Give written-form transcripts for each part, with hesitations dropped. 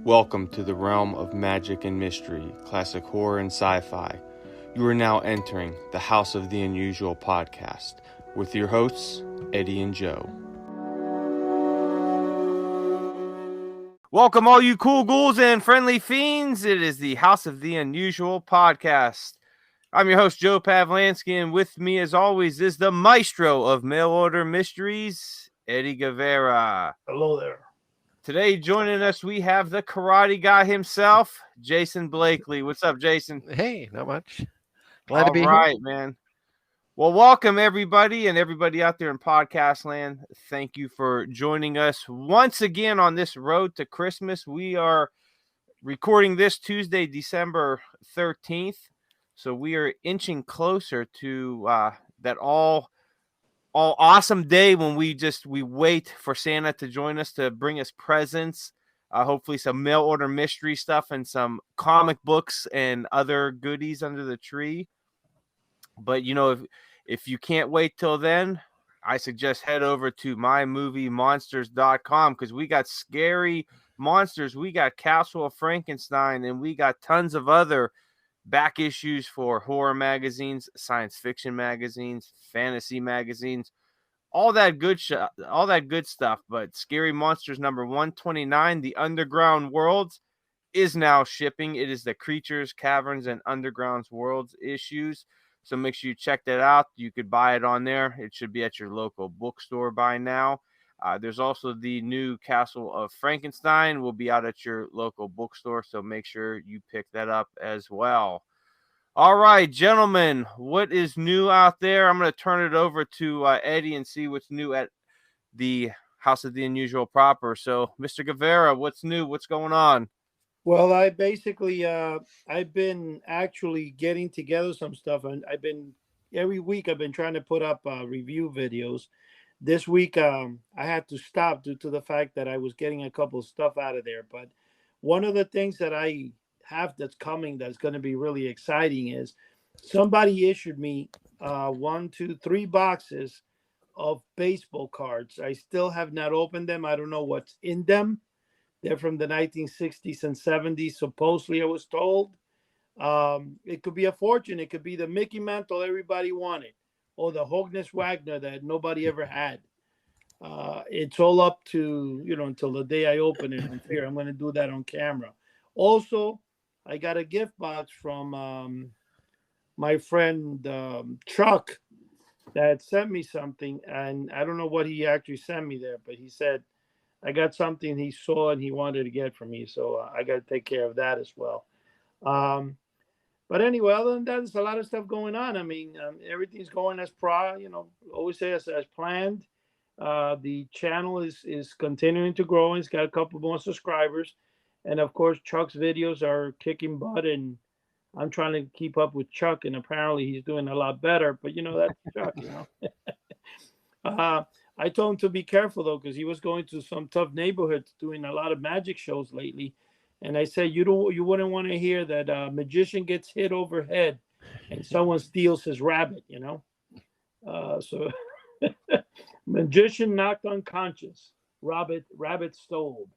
Welcome to the realm of magic and mystery, classic horror and sci-fi. You are now entering the House of the Unusual podcast with your hosts, Eddie and Joe. Welcome all you cool ghouls and friendly fiends. It is the House of the Unusual podcast. I'm your host, Joe Pavlansky, and with me as always is the maestro of mail order mysteries, Eddie Guevara. Hello there. Today, joining us, we have the karate guy himself, Jason Blakely. What's up, Jason? Hey, not much. Glad to be All right, here. man. Well, welcome everybody and everybody out there in podcast land. Thank you for joining us once again on this road to Christmas. We are recording this Tuesday, December 13th. So we are inching closer to that all awesome day when we wait for Santa to join us to bring us presents, hopefully some mail order mystery stuff and some comic books and other goodies under the tree. But if you can't wait till then, I suggest head over to mymoviemonsters.com because we got scary monsters, we got Castle of Frankenstein, and we got tons of other back issues for horror magazines, science fiction magazines, fantasy magazines, all that good stuff. But Scary Monsters number 129, The Underground Worlds, is now shipping. It is the Creatures, Caverns, and Underground Worlds issues. So make sure you check that out. You could buy it on there. It should be at your local bookstore by now. There's also the new Castle of Frankenstein will be out at your local bookstore, so make sure you pick that up as well. All right, gentlemen, what is new out there? I'm going to turn it over to Eddie and see what's new at the House of the Unusual proper. So, Mr. Guevara, what's new? What's going on? Well, I basically, I've been actually getting together some stuff, and every week I've been trying to put up review videos. This week, I had to stop due to the fact that I was getting a couple of stuff out of there. But one of the things that I have that's coming that's going to be really exciting is somebody issued me 3 boxes of baseball cards. I still have not opened them. I don't know what's in them. They're from the 1960s and 70s, supposedly, I was told. It could be a fortune. It could be the Mickey Mantle everybody wanted, or the Hogness Wagner that nobody ever had. It's all up to, until the day I open it. I'm here. I'm going to do that on camera. Also, I got a gift box from my friend Chuck that sent me something, and I don't know what he actually sent me there, but he said, I got something he saw and he wanted to get from me, so I got to take care of that as well. But anyway, other than that, there's a lot of stuff going on. I mean, everything's going as always say as planned. The channel is continuing to grow. It's got a couple more subscribers. And of course, Chuck's videos are kicking butt, and I'm trying to keep up with Chuck, and apparently he's doing a lot better. But that's Chuck, I told him to be careful though, because he was going to some tough neighborhoods doing a lot of magic shows lately. And I said, you wouldn't want to hear that a magician gets hit overhead and someone steals his rabbit, So magician knocked unconscious, rabbit stole.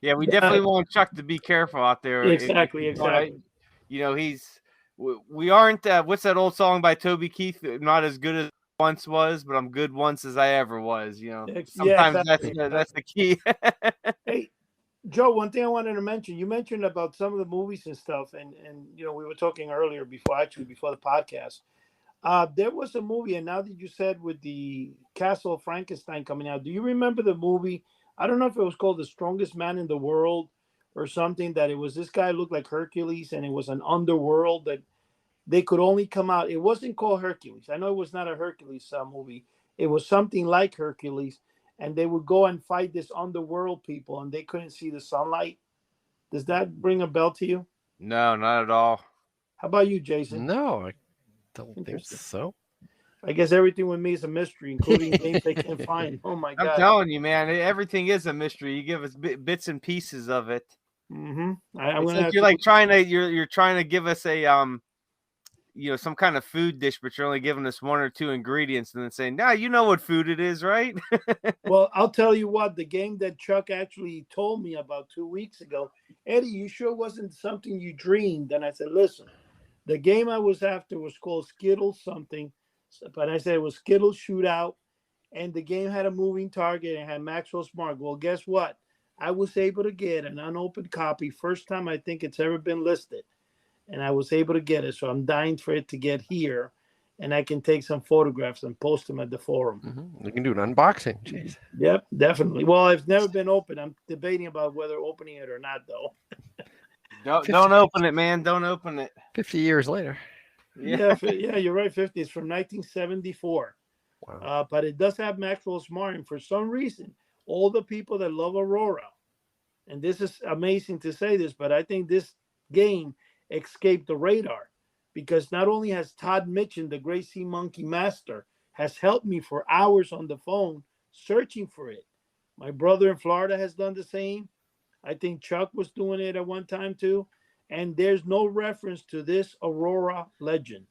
Yeah, we definitely want Chuck to be careful out there. Exactly. We aren't, what's that old song by Toby Keith? Not as good as once was, but I'm good once as I ever was. Sometimes that's the key. Hey, Joe, one thing I wanted to mention, you mentioned about some of the movies and stuff, and we were talking earlier before the podcast. There was a movie, and now that you said with the Castle of Frankenstein coming out, do you remember the movie? I don't know if it was called The Strongest Man in the World or something, that it was this guy looked like Hercules, and it was an underworld that they could only come out. It wasn't called Hercules. I know it was not a Hercules movie. It was something like Hercules, and they would go and fight this underworld people, and they couldn't see the sunlight. Does that bring a bell to you? No, not at all. How about you, Jason? No, I don't think so. I guess everything with me is a mystery, including things they can't find. Oh my God! I'm telling you, man, everything is a mystery. You give us bits and pieces of it. Mm-hmm. You're trying to give us a some kind of food dish, but you're only giving us one or two ingredients and then saying, "Nah, you know what food it is, right?" Well, I'll tell you what, the game that Chuck actually told me about 2 weeks ago, Eddie, you sure wasn't something you dreamed? And I said, listen, the game I was after was called Skittles something, but I said it was Skittles Shootout, and the game had a moving target and had Maxwell Smart. Well, guess what? I was able to get an unopened copy, first time I think it's ever been listed, and I was able to get it. So I'm dying for it to get here, and I can take some photographs and post them at the forum. Mm-hmm. You can do an unboxing. Jeez. Yep, definitely. Well, it's never been open. I'm debating about whether opening it or not, though. Don't open it, man. Don't open it. 50 years later. Yeah, you're right. 50. It's from 1974. Wow. But it does have Maxwell Smart, and for some reason, all the people that love Aurora, and this is amazing to say this, but I think this game escaped the radar because not only has Todd Mitchin, the Great Sea Monkey Master, has helped me for hours on the phone searching for it. My brother in Florida has done the same. I think Chuck was doing it at one time too. And there's no reference to this Aurora legend,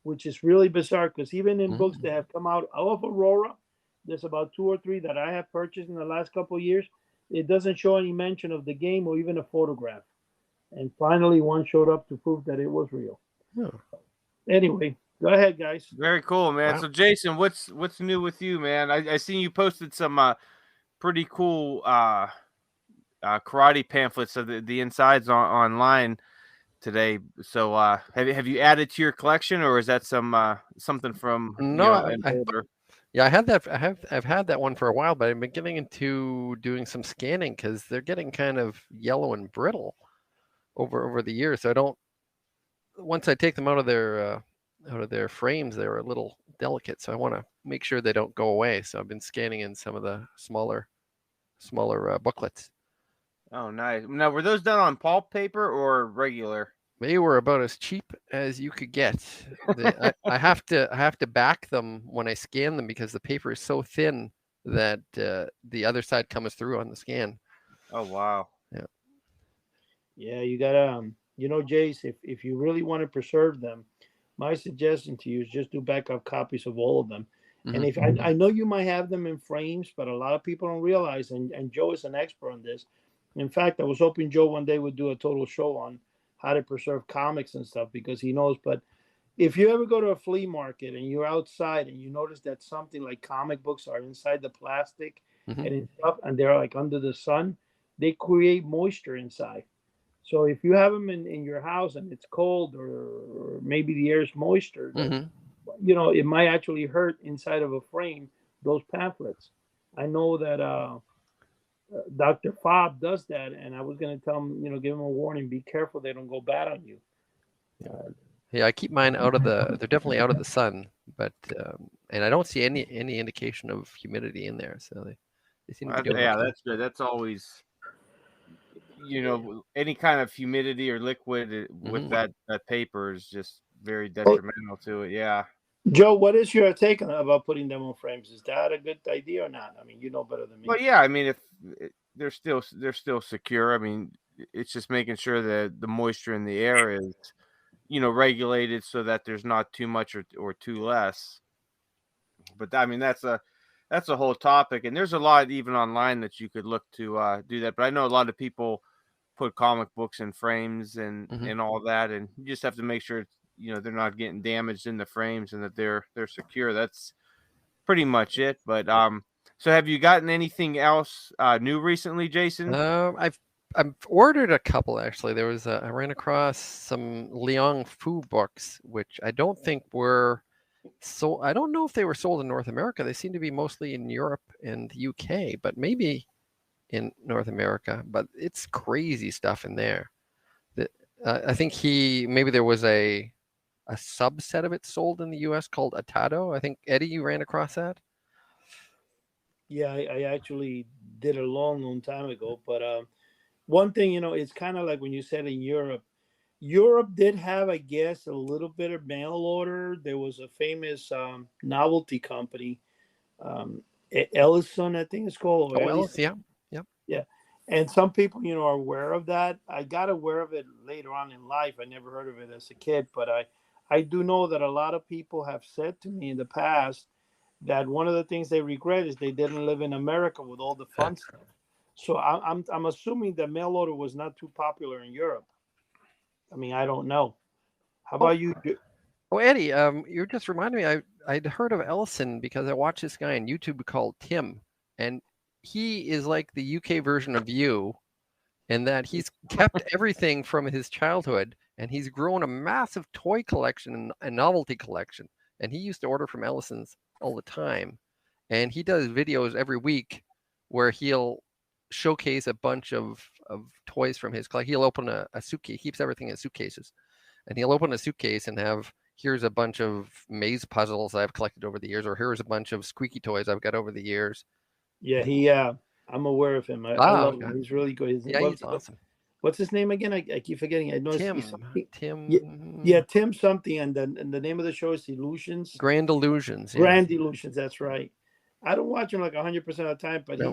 which is really bizarre because even in books that have come out of Aurora, there's about 2 or 3 that I have purchased in the last couple of years. It doesn't show any mention of the game or even a photograph. And finally, one showed up to prove that it was real. Oh. Anyway, go ahead, guys. Very cool, man. Wow. So, Jason, what's new with you, man? I seen you posted some pretty cool karate pamphlets of the insides online today. So, have you added to your collection, or is that something from No, an older? Yeah, I had that. I've had that one for a while, but I've been getting into doing some scanning because they're getting kind of yellow and brittle over the years. So I don't. Once I take them out of their frames, they're a little delicate. So I want to make sure they don't go away. So I've been scanning in some of the smaller booklets. Oh, nice. Now, were those done on pulp paper or regular? They were about as cheap as you could get. I have to back them when I scan them because the paper is so thin that the other side comes through on the scan. Oh, wow. Yeah, you gotta, Jace, if you really want to preserve them, my suggestion to you is just do backup copies of all of them. Mm-hmm. And if I know you might have them in frames, but a lot of people don't realize, and Joe is an expert on this. In fact, I was hoping Joe one day would do a total show on how to preserve comics and stuff because he knows. But if you ever go to a flea market and you're outside and you notice that something like comic books are inside the plastic and stuff, and they're like under the sun, they create moisture inside. So if you have them in your house and it's cold or maybe the air is moisture, it might actually hurt inside of a frame, those pamphlets. I know that Dr. Fobb does that, and I was going to tell him, give him a warning, be careful they don't go bad on you. Yeah, I keep mine out of they're definitely out of the sun, but and I don't see any indication of humidity in there, so they seem to be doing okay. That's good. That's always, any kind of humidity or liquid with that paper is just very detrimental to it. Yeah. Joe, what is your take about putting them on frames? Is that a good idea or not? I mean, you know better than me. Well, yeah. I mean, if they're still secure. I mean, it's just making sure that the moisture in the air is, regulated so that there's not too much or too less. But I mean, that's a whole topic, and there's a lot even online that you could look to do that. But I know a lot of people put comic books in frames and all that, and you just have to make sure they're not getting damaged in the frames and that they're secure. That's pretty much it. But so have you gotten anything else new recently, Jason? I've ordered a couple actually. There was I ran across some Liang Fu books, which I don't think were sold. I don't know if they were sold in North America. They seem to be mostly in Europe and the UK, but maybe in North America. But it's crazy stuff in there. I think maybe there was a subset of it sold in the US called Atado. I think, Eddie, you ran across that? Yeah, I actually did a long time ago. But one thing, it's kind of like when you said in Europe. Europe did have, I guess, a little bit of mail order. There was a famous novelty company, Ellison, I think it's called. Ellis, yeah. And some people, are aware of that. I got aware of it later on in life. I never heard of it as a kid, but I do know that a lot of people have said to me in the past that one of the things they regret is they didn't live in America with all the fun stuff. So I'm assuming that mail order was not too popular in Europe. I mean, I don't know. How Oh, about you? oh, Eddie, you just reminded me. I'd heard of Ellison because I watched this guy on YouTube called Tim, and he is like the UK version of you, in that he's kept everything from his childhood, and he's grown a massive toy collection and novelty collection. And he used to order from Ellison's all the time, and he does videos every week where he'll showcase a bunch of toys from his collection. He'll open a suitcase. He keeps everything in suitcases, and he'll open a suitcase and have, here's a bunch of maze puzzles I've collected over the years, or here's a bunch of squeaky toys I've got over the years. Yeah, I'm aware of him. I love him. Okay. He's really good. Yeah, he's awesome. What's his name again? I keep forgetting. I know he's Tim. Yeah, Tim something, and the name of the show is Illusions. Grand Illusions. Yeah. Grand Illusions. That's right. I don't watch him like 100% of the time, but No.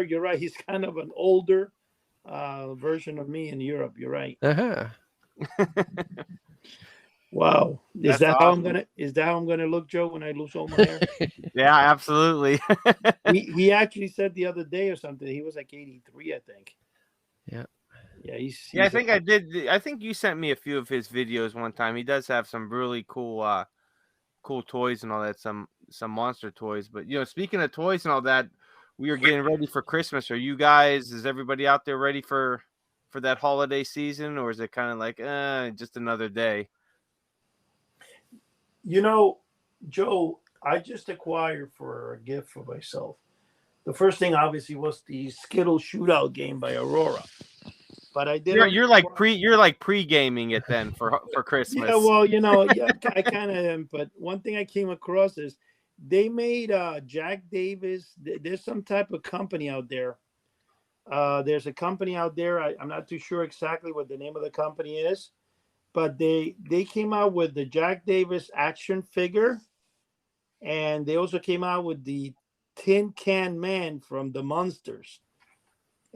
You're right. He's kind of an older version of me in Europe. You're right. Uh-huh. Wow. That's awesome. Is that how I'm gonna look, Joe, when I lose all my hair? Yeah, absolutely. he actually said the other day or something, he was like 83, I think. Yeah. Yeah, he's I think I did. I think you sent me a few of his videos one time. He does have some really cool cool toys and all that, some monster toys. But speaking of toys and all that, we are getting ready for Christmas. Are you guys, is everybody out there ready for that holiday season, or is it kind of like just another day? Joe, I just acquired for a gift for myself. The first thing obviously was the Skittle shootout game by Aurora. But I did. You're like pre-gaming it then for Christmas. Yeah, well, I kind of am. But one thing I came across is they made Jack Davis. There's some type of company out there. There's a company out there. I'm not too sure exactly what the name of the company is, but they came out with the Jack Davis action figure, and they also came out with the Tin Can Man from the Munsters.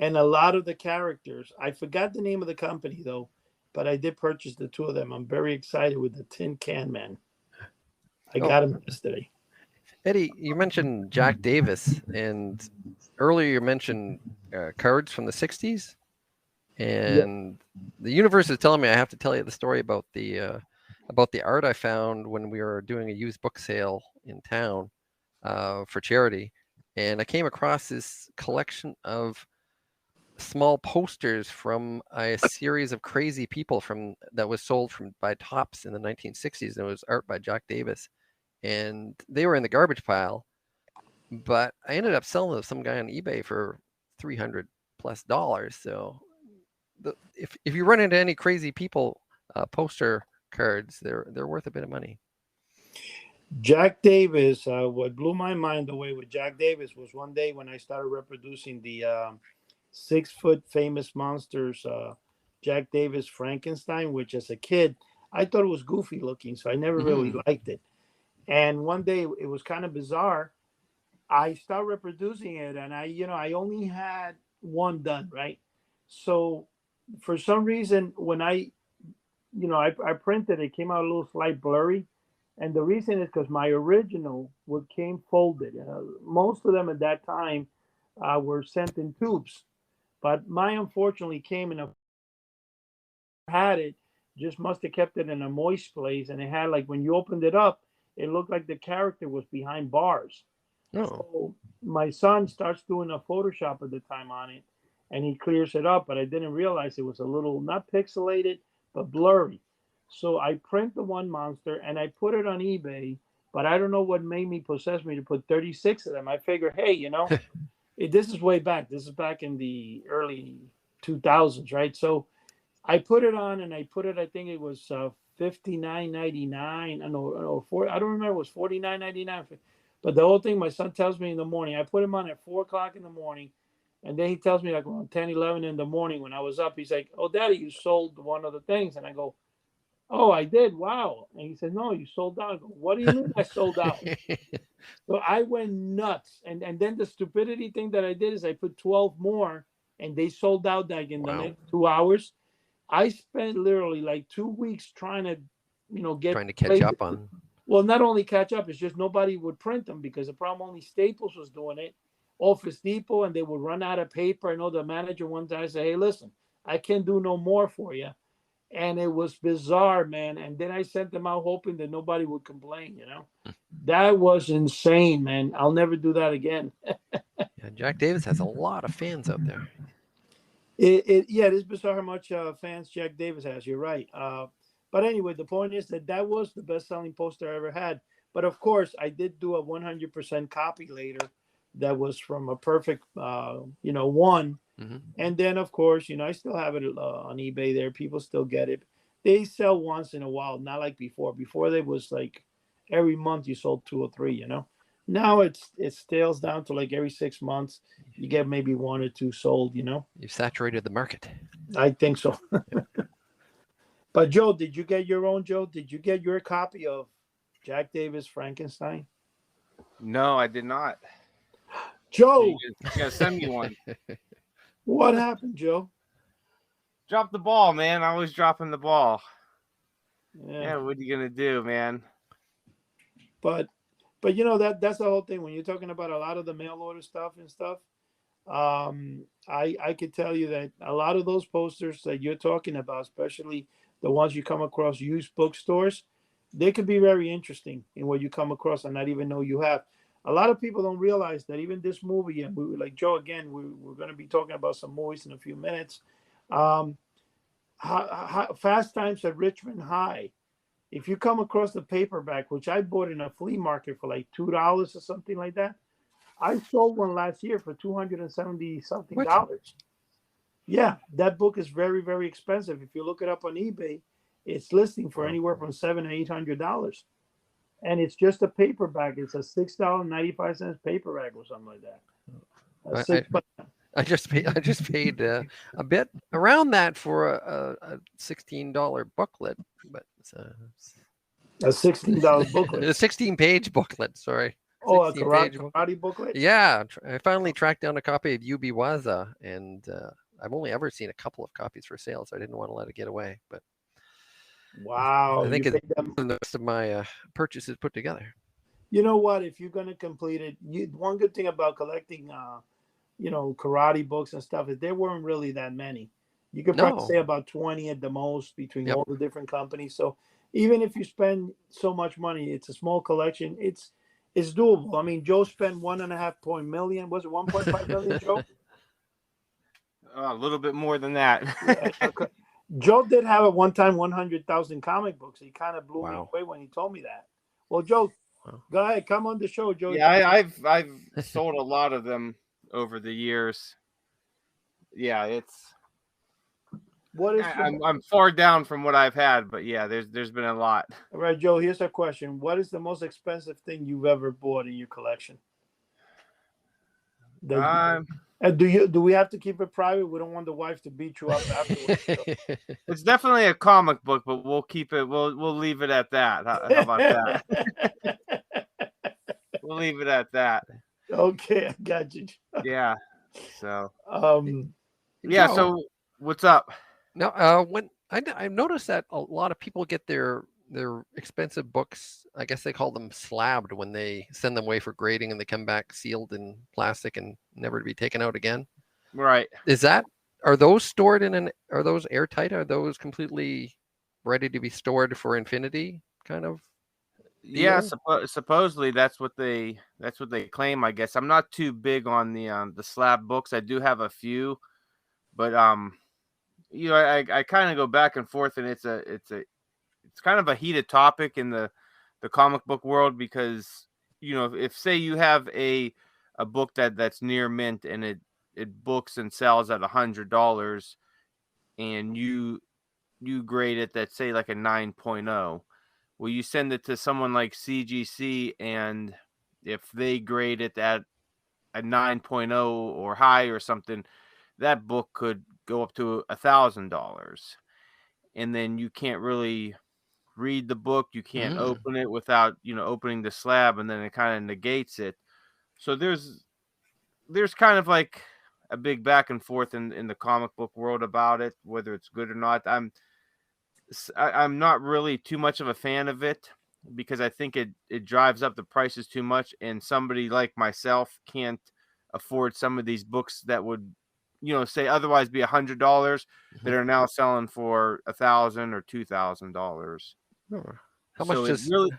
And a lot of the characters, I forgot the name of the company though, but I did purchase the two of them. I'm very excited with the Tin Can Man. I got him yesterday. Eddie, you mentioned Jack Davis, and earlier you mentioned cards from the 60s. And the universe is telling me I have to tell you the story about the art I found when we were doing a used book sale in town for charity. And I came across this collection of small posters from a series of crazy people that was sold by Topps in the 1960s. And it was art by Jack Davis, and they were in the garbage pile. But I ended up selling them to some guy on eBay for $300+. So if you run into any crazy people poster cards, they're worth a bit of money. Jack Davis, what blew my mind away with Jack Davis was one day when I started reproducing the 6-foot famous monsters, Jack Davis Frankenstein, which as a kid I thought it was goofy looking, so I never really liked it. And one day it was kind of bizarre. I started reproducing it, and I only had one done, right? So for some reason, when I printed, it came out a little slight blurry. And the reason is because my original came folded. Most of them at that time were sent in tubes. But mine unfortunately came in had it, just must have kept it in a moist place. And it had, like, when you opened it up, it looked like the character was behind bars. Oh. So my son starts doing a Photoshop at the time on it, and he clears it up, but I didn't realize it was a little, not pixelated, but blurry. So I print the one monster and I put it on eBay, but I don't know what made me possess me to put 36 of them. I figure, hey, this is way back. This is back in the early 2000s, right? So I put it on, and I think it was $59.99. I don't remember. It was $49.99. But the whole thing, my son tells me in the morning. I put him on at 4 o'clock in the morning, and then he tells me like around 10, 11 in the morning when I was up. He's like, "Oh, Daddy, you sold one of the things," and I go, "Oh, I did. Wow." And he said, "No, you sold out." I go, "What do you mean I sold out?" So I went nuts. And then the stupidity thing that I did is I put 12 more, and they sold out like in the next 2 hours. I spent literally like 2 weeks trying to get trying to catch up on. Well, not only catch up, it's just nobody would print them because the problem only Staples was doing it, Office Depot, and they would run out of paper. I know the manager one time said, "Hey, listen, I can't do no more for you," and it was bizarre, man. And then I sent them out hoping that nobody would complain. That was insane, man. I'll never do that again. Yeah, Jack Davis has a lot of fans out there. It is bizarre how much fans Jack Davis has. You're right. But anyway, the point is that was the best-selling poster I ever had. But of course, I did do a 100% copy later that was from a perfect, one. Mm-hmm. And then, of course, I still have it on eBay there. People still get it. They sell once in a while, not like before. Before, they was like every month you sold 2 or 3, Now it scales down to like every 6 months you get maybe 1 or 2 sold, You've saturated the market. I think so. But Joe, did you get your own, Joe? Did you get your copy of Jack Davis Frankenstein? No, I did not. Joe, you gotta send me one. What happened, Joe? Drop the ball, man. Always dropping the ball. Yeah, what are you gonna do, man? But that's the whole thing. When you're talking about a lot of the mail order stuff and stuff, I could tell you that a lot of those posters that you're talking about, especially the ones you come across used bookstores, they could be very interesting in what you come across and not even know you have. A lot of people don't realize that even this movie, and we were like Joe again, we're going to be talking about some movies in a few minutes. Fast Times at Richmond High. If you come across the paperback, which I bought in a flea market for like $2 or something like that, I sold one last year for $270 something. Yeah, that book is very, very expensive. If you look it up on eBay, it's listing for anywhere from $700 to $800, and it's just a paperback. It's a $6.95 paperback or something like that. I just paid a bit around that for a $16 booklet, but it's a $16 booklet, a 16-page booklet. Sorry. Oh, a karate booklet. Yeah, I finally tracked down a copy of Yubi Waza, and I've only ever seen a couple of copies for sale, so I didn't want to let it get away. But wow, I think it's the rest of my purchases put together. You know what? If you're going to complete it, one good thing about collecting, karate books and stuff is there weren't really that many. You could probably say about 20 at the most between all the different companies. So even if you spend so much money, it's a small collection. It's doable. I mean, Joe spent $1.5 million. Was it 1.5 million, Joe? A little bit more than that. Joe did have at one time 100,000 comic books. He kind of blew me away when he told me that. Well, Joe, go ahead, come on the show, Joe. Yeah, I've sold a lot of them over the years. Yeah, it's. I'm far down from what I've had, but yeah, there's been a lot. All right, Joe. Here's a question: what is the most expensive thing you've ever bought in your collection? Do we have to keep it private? We don't want the wife to beat you up afterwards. It's definitely a comic book, but we'll keep it. We'll leave it at that. How about that? We'll leave it at that. Okay, I got you. Yeah. So. Yeah. So what's up? Now, when I noticed that a lot of people get their expensive books, I guess they call them slabbed when they send them away for grading and they come back sealed in plastic and never to be taken out again. Right. Are those stored are those airtight? Are those completely ready to be stored for infinity kind of deal? Yeah, supposedly that's what they claim, I guess. I'm not too big on the slab books. I do have a few, but I kind of go back and forth, and it's kind of a heated topic in the comic book world because if say you have a book that's near mint and it books and sells at $100 and you grade it that say like a 9.0, well, you send it to someone like CGC, and if they grade it at a 9.0 or high or something, that book could go up to $1,000, and then you can't really read the book. You can't open it without opening the slab, and then it kind of negates it. So there's kind of like a big back and forth in the comic book world about it, whether it's good or not. I'm not really too much of a fan of it because I think it drives up the prices too much, and somebody like myself can't afford some of these books that would, say otherwise be $100 that are now selling for $1,000 or $2,000. Oh. How much So it does really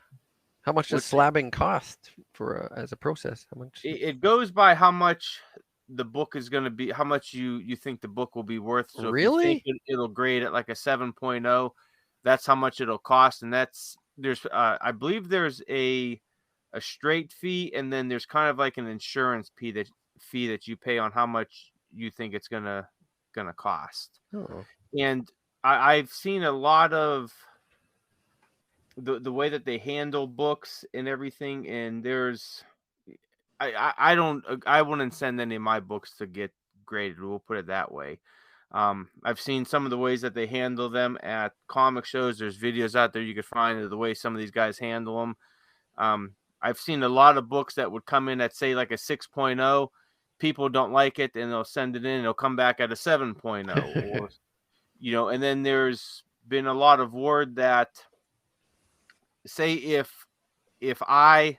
what's slabbing cost for as a process? How much? it goes by how much the book is going to be, how much you think the book will be worth. So if you think Really? it'll grade at like a 7.0, that's how much it'll cost. And there's I believe there's a straight fee, and then there's kind of like an insurance fee that you pay on how much you think it's gonna cost. Oh. And I've seen a lot of the way that they handle books and everything, and I wouldn't send any of my books to get graded. We'll put it that way. I've seen some of the ways that they handle them at comic shows. There's videos out there you could find of the way some of these guys handle them. I've seen a lot of books that would come in at, say, like a 6.0. People don't like it, and they'll send it in, and it'll come back at a 7.0. Or, and then there's been a lot of word that, say, if I,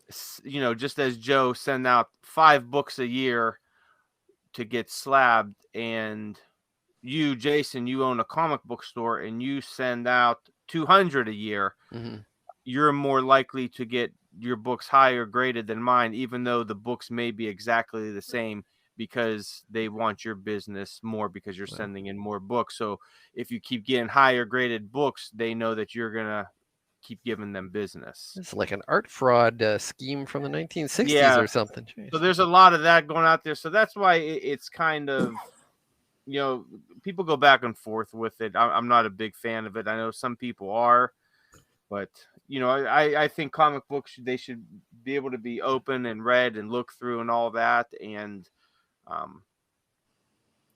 just as Joe, send out 5 books a year to get slabbed, and you, Jason, you own a comic book store and you send out 200 a year, you're more likely to get your books higher graded than mine, even though the books may be exactly the same, because they want your business more because you're sending in more books. So if you keep getting higher graded books, they know that you're going to keep giving them business. It's like an art fraud scheme from the 1960s Yeah. or something. Jeez. So there's a lot of that going out there. So that's why it's kind of, people go back and forth with it. I'm not a big fan of it. I know some people are, but I think comic books, they should be able to be open and read and look through and all that, and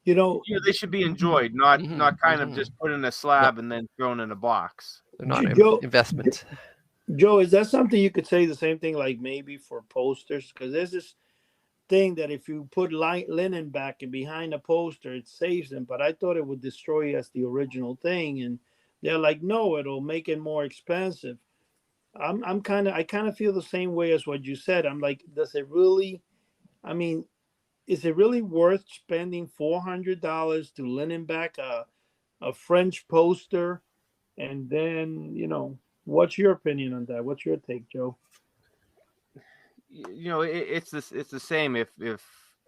they should be enjoyed, not kind of just put in a slab and then thrown in a box. They're not investments. Joe, is that something you could say the same thing, like maybe for posters? Because there's this thing that if you put linen back and behind a poster, it saves them. But I thought it would destroy as the original thing, and they're like, no, it'll make it more expensive. I kind of feel the same way as what you said. I'm like, does it really? I mean, is it really worth spending $400 to linen back a French poster? And then, what's your opinion on that? What's your take, Joe? It's the same. If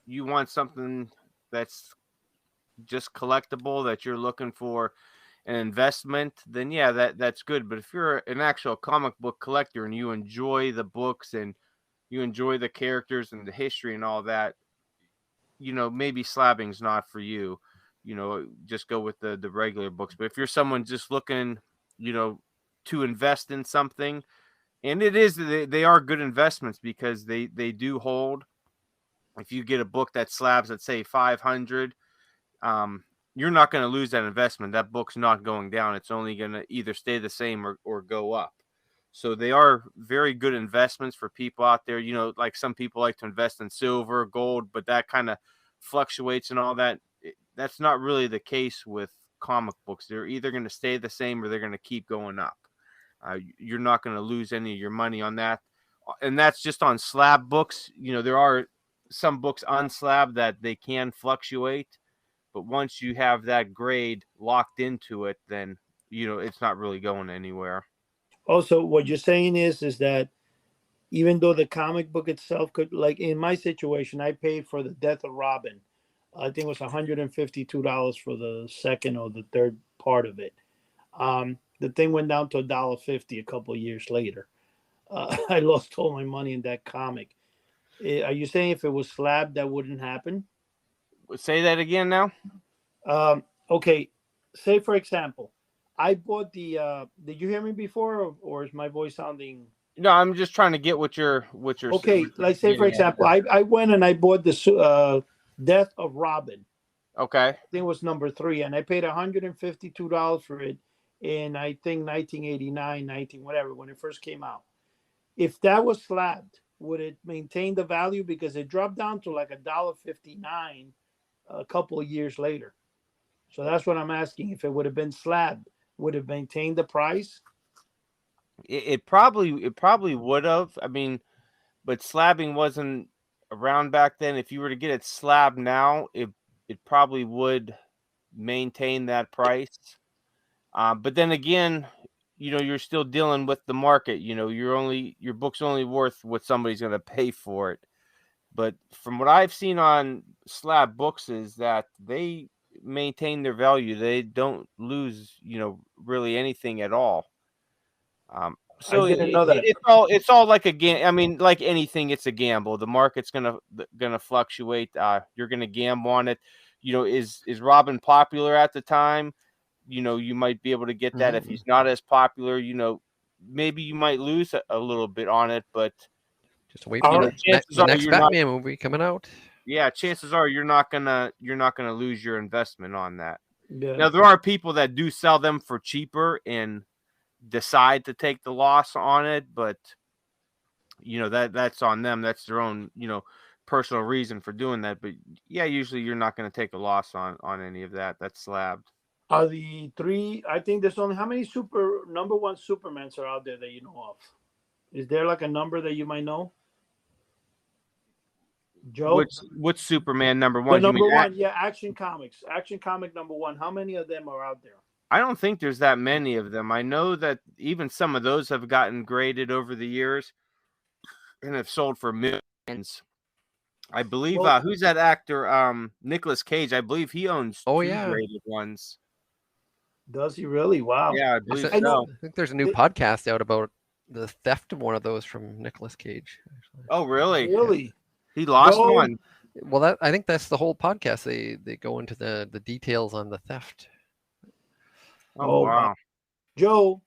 you want something that's just collectible, that you're looking for an investment, then yeah, that's good. But if you're an actual comic book collector and you enjoy the books and you enjoy the characters and the history and all that, maybe slabbing's not for you. Just go with the regular books. But if you're someone just looking, to invest in something, and they are good investments because they do hold. If you get a book that slabs at, say, 500, you're not going to lose that investment. That book's not going down. It's only going to either stay the same or go up. So they are very good investments for people out there. Like some people like to invest in silver, gold, but that kind of fluctuates and all that. That's not really the case with comic books. They're either going to stay the same or they're going to keep going up. You're not going to lose any of your money on that. And that's just on slab books. There are some books on slab that they can fluctuate, but once you have that grade locked into it, then, it's not really going anywhere. Also, what you're saying is that even though the comic book itself could, like in my situation, I paid for the Death of Robin. I think it was $152 for the second or the third part of it. The thing went down to $1.50 a couple of years later. I lost all my money in that comic. Are you saying if it was slabbed, that wouldn't happen? Say that again now. Okay. Say, for example, I bought the. Did you hear me before, or is my voice sounding? No, I'm just trying to get what you're. Okay, like say for example, I went and I bought the Death of Robin. Okay. I think it was number 3, and I paid $152 for it in, I think, 1989, whatever, when it first came out. If that was slabbed, would it maintain the value? Because it dropped down to like $1.59 a couple of years later. So that's what I'm asking. If it would have been slabbed, would have maintained the price? It probably would have. I mean, but slabbing wasn't around back then. If you were to get it slabbed now, it probably would maintain that price. But then again, you're still dealing with the market. Your book's only worth what somebody's going to pay for it. But from what I've seen on slab books is that they maintain their value. They don't lose, really anything at all. So I didn't know that. it's all like a game. I mean, like anything, it's a gamble. The market's gonna fluctuate. You're gonna gamble on it. Is Robin popular at the time? You might be able to get that. If he's not as popular, maybe you might lose a little bit on it. But just wait for the next Batman movie coming out. Yeah, chances are you're not gonna lose your investment on that. Yeah. Now there are people that do sell them for cheaper and decide to take the loss on it, but that's on them. That's their own personal reason for doing that. But yeah, usually you're not going to take a loss on any of that. That's slabbed. Are the three? I think there's only how many number one Supermans are out there that you know of? Is there like a number that you might know? Joe, what's Superman number one? The number one, yeah, Action Comics, Action Comic number one. How many of them are out there? I don't think there's that many of them. I know that even some of those have gotten graded over the years and have sold for millions. I believe who's that actor? Nicolas Cage. I believe he owns two graded ones. Does he really? Wow. Yeah, I believe so. I think there's a new podcast out about the theft of one of those from Nicolas Cage. Actually. Oh, really? Really? He lost one. Well, I think that's the whole podcast. They go into the details on the theft. Oh, wow. Joe,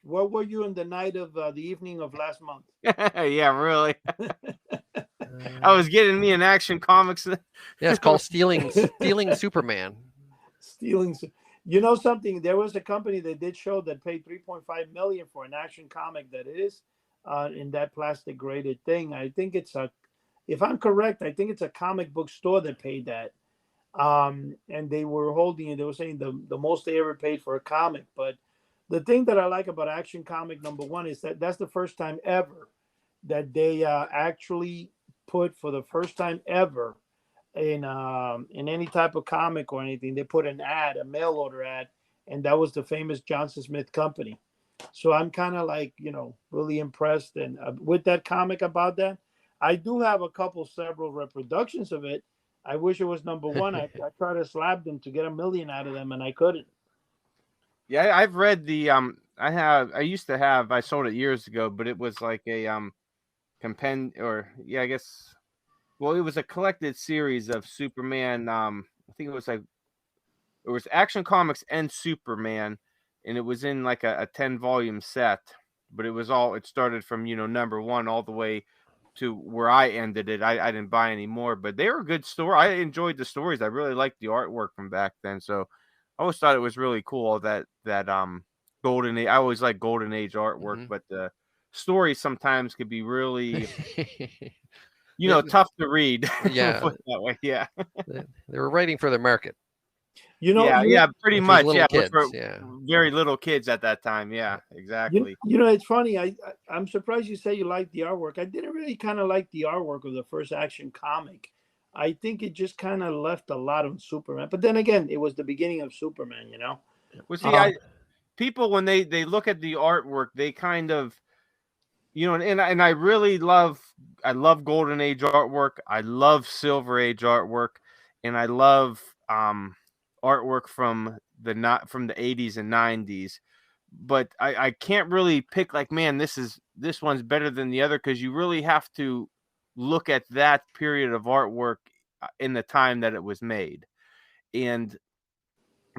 where were you in the night of the evening of last month? Yeah, really. I was getting me an Action Comics. Yeah, it's called Stealing Superman. Stealing. You know something? There was a company that did show that paid $3.5 million for an Action Comic that is in that plastic graded thing. I think if I'm correct, I think it's a comic book store that paid that. And they were holding it. They were saying the most they ever paid for a comic. But the thing that I like about Action Comic number one is that that's the first time ever that they actually put, for the first time ever in any type of comic or anything, they put an ad, a mail order ad, and that was the famous Johnson Smith Company. So I'm kind of like, really impressed and with that comic about that. I do have several reproductions of it. I wish it was number one. I tried to slap them to get $1 million out of them, and I couldn't. Yeah, I've read the I sold it years ago, but it was like a I guess. Well, it was a collected series of Superman. I think it was Action Comics and Superman, and it was in like a 10-volume set. But it started from number one all the way to where I ended it. I didn't buy any more, but they were a good story. I enjoyed the stories. I really liked the artwork from back then. So I always thought it was really cool that Golden Age. I always like Golden Age artwork, but the stories sometimes could be really tough to read. Yeah. Put it that way. Yeah. They were writing for the market. Pretty much. Yeah, kids, for very little kids at that time. Yeah, exactly. It's funny. I'm surprised you say you like the artwork. I didn't really kind of like the artwork of the first Action Comic. I think it just kind of left a lot on Superman. But then again, it was the beginning of Superman. Well, see, people when they look at the artwork, they kind of, and I really love Golden Age artwork. I love Silver Age artwork, and I love artwork from the 80s and 90s, but I can't really pick like, man, this one's better than the other, because you really have to look at that period of artwork in the time that it was made, and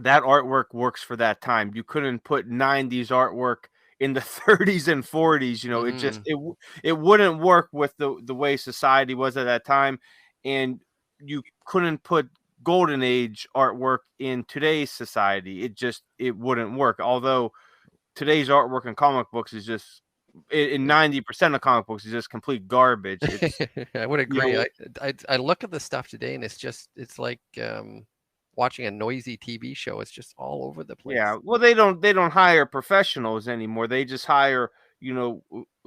that artwork works for that time. You couldn't put 90s artwork in the 30s and 40s. It just it wouldn't work with the way society was at that time, and you couldn't put Golden Age artwork in today's society. It wouldn't work. Although today's artwork in comic books is just, in 90% of comic books, is just complete garbage. I would agree. I look at the stuff today, and it's like watching a noisy TV show. It's just all over the place. Yeah, well, they don't hire professionals anymore. They just hire,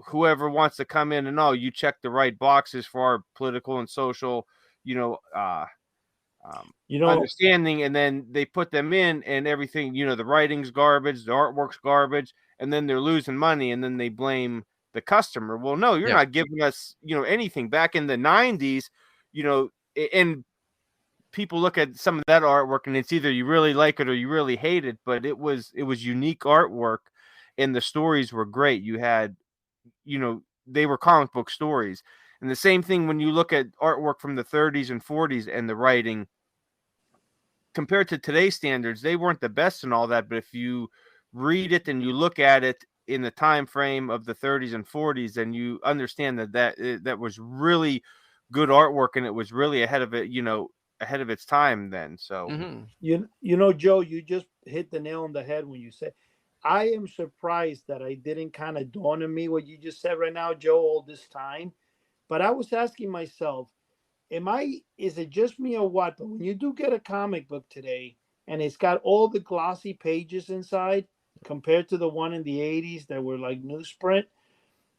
whoever wants to come in and you check the right boxes for our political and social, you know, uh, understanding, and then they put them in, and everything, the writing's garbage, the artwork's garbage, and then they're losing money, and then they blame the customer. Well, no, you're not giving us, anything. Back in the 90s, and people look at some of that artwork and it's either you really like it or you really hate it, but it was unique artwork, and the stories were great. You had, they were comic book stories. And the same thing when you look at artwork from the 30s and 40s, and the writing compared to today's standards, they weren't the best and all that, but if you read it and you look at it in the time frame of the 30s and 40s, then you understand that was really good artwork, and it was really ahead of it, ahead of its time then. So Joe, you just hit the nail on the head when you say, I am surprised that I didn't kind of dawn on me what you just said right now, Joe, all this time. But I was asking myself, is it just me or what? But when you do get a comic book today and it's got all the glossy pages inside compared to the one in the 80s that were like newsprint,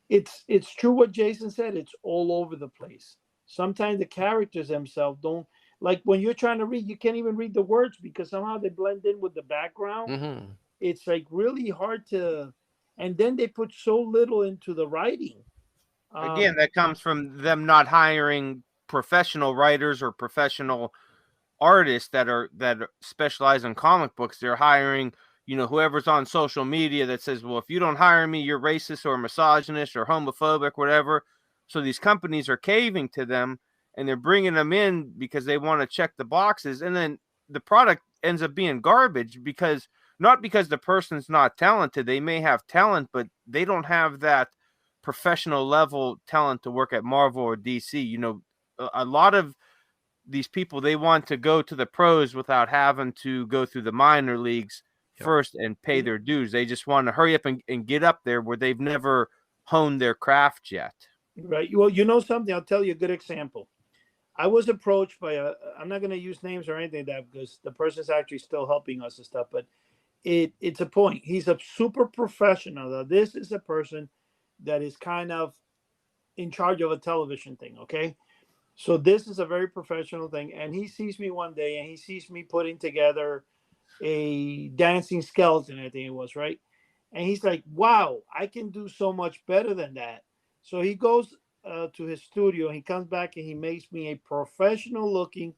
it's true what Jason said. It's all over the place. Sometimes the characters themselves don't, like when you're trying to read, you can't even read the words because somehow they blend in with the background. Mm-hmm. It's like really hard to, and then they put so little into the writing. Again, that comes from them not hiring professional writers or professional artists that specialize in comic books. They're hiring, whoever's on social media that says, well, if you don't hire me, you're racist or misogynist or homophobic, whatever. So these companies are caving to them, and they're bringing them in because they want to check the boxes. And then the product ends up being garbage not because the person's not talented. They may have talent, but they don't have that professional level talent to work at Marvel or DC. A lot of these people, they want to go to the pros without having to go through the minor leagues first and pay their dues. They just want to hurry up and get up there where they've never honed their craft yet. Right. Well, something, I'll tell you a good example. I was approached by I'm not going to use names or anything that because the person's actually still helping us and stuff, but it's a point. He's a super professional. This is a person that is kind of in charge of a television thing. Okay. So this is a very professional thing. And he sees me one day and he sees me putting together a dancing skeleton, I think it was, right? And he's like, wow, I can do so much better than that. So he goes to his studio and he comes back and he makes me a professional looking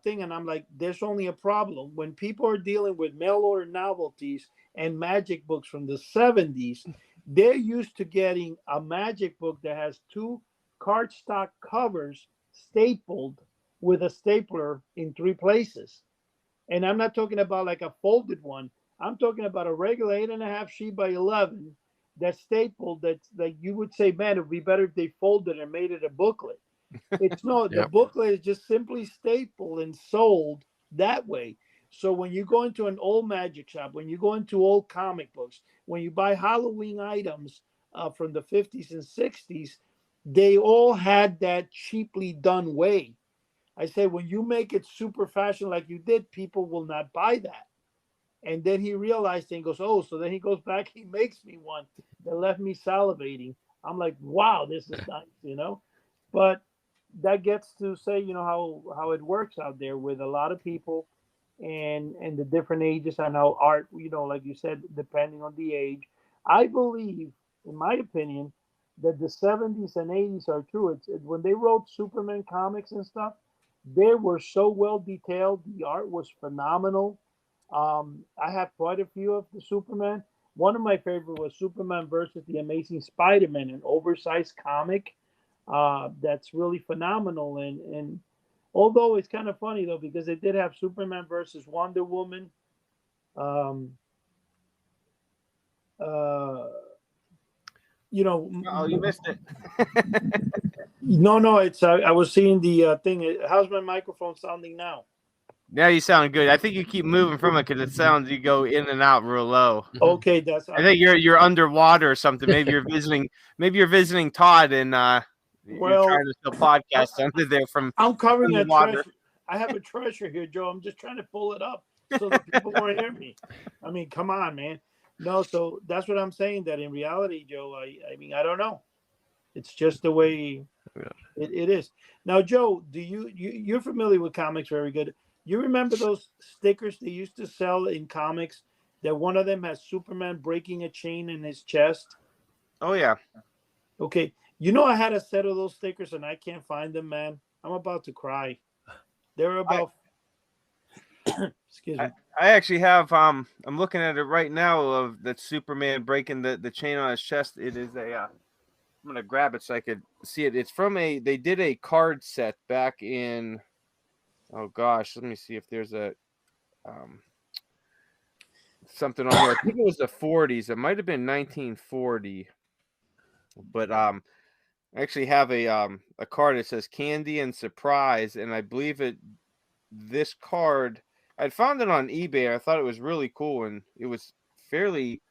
thing. And I'm like, there's only a problem. When people are dealing with mail order novelties and magic books from the 70s, they're used to getting a magic book that has 2 cardstock covers stapled with a stapler in 3 places. And I'm not talking about like a folded one. I'm talking about a regular 8.5 sheet by 11 that's stapled. That's like you would say, man, it would be better if they folded and made it a booklet. It's no, the booklet is just simply stapled and sold that way. So when you go into an old magic shop, when you go into old comic books, when you buy Halloween items from the 50s and 60s, they all had that cheaply done way. I say, when you make it super fashion like you did, people will not buy that. And then he realized and goes, oh, so then he goes back, he makes me one that left me salivating. I'm like, wow, this is nice, But that gets to say, how it works out there with a lot of people and the different ages and how art, like you said, depending on the age. I believe, in my opinion, that the 70s and 80s are true. When they wrote Superman comics and stuff, they were so well detailed. The art was phenomenal. I have quite a few of the Superman. One of my favorite was Superman versus the Amazing Spider-Man, an oversized comic that's really phenomenal. And although it's kind of funny though, because they did have Superman versus Wonder Woman. You missed it. No, it's I was seeing the thing. How's my microphone sounding now? Now you sound good. I think you keep moving from it because it sounds you go in and out real low. Okay, I think you're underwater or something. Maybe you're visiting Todd and you're trying to still podcast under there from. I'm covering the water. I have a treasure here, Joe. I'm just trying to pull it up so the people won't hear me. I mean, come on, man. No, so that's what I'm saying. That in reality, Joe, I mean, I don't know. It's just the way it is. Now, Joe, you're familiar with comics very good. You remember those stickers they used to sell in comics that one of them has Superman breaking a chain in his chest? Oh yeah. Okay. You know, I had a set of those stickers and I can't find them, man. I'm about to cry. They're about, excuse I, me. I actually have I'm looking at it right now of that Superman breaking the chain on his chest. It is a I'm gonna grab it so I could see it. It's from they did a card set back in, oh gosh, let me see if there's a um something on here. I think it was the 40s. It might have been 1940. But I actually have a card that says Candy and Surprise, and I believe this card I found it on eBay. I thought it was really cool, and it was fairly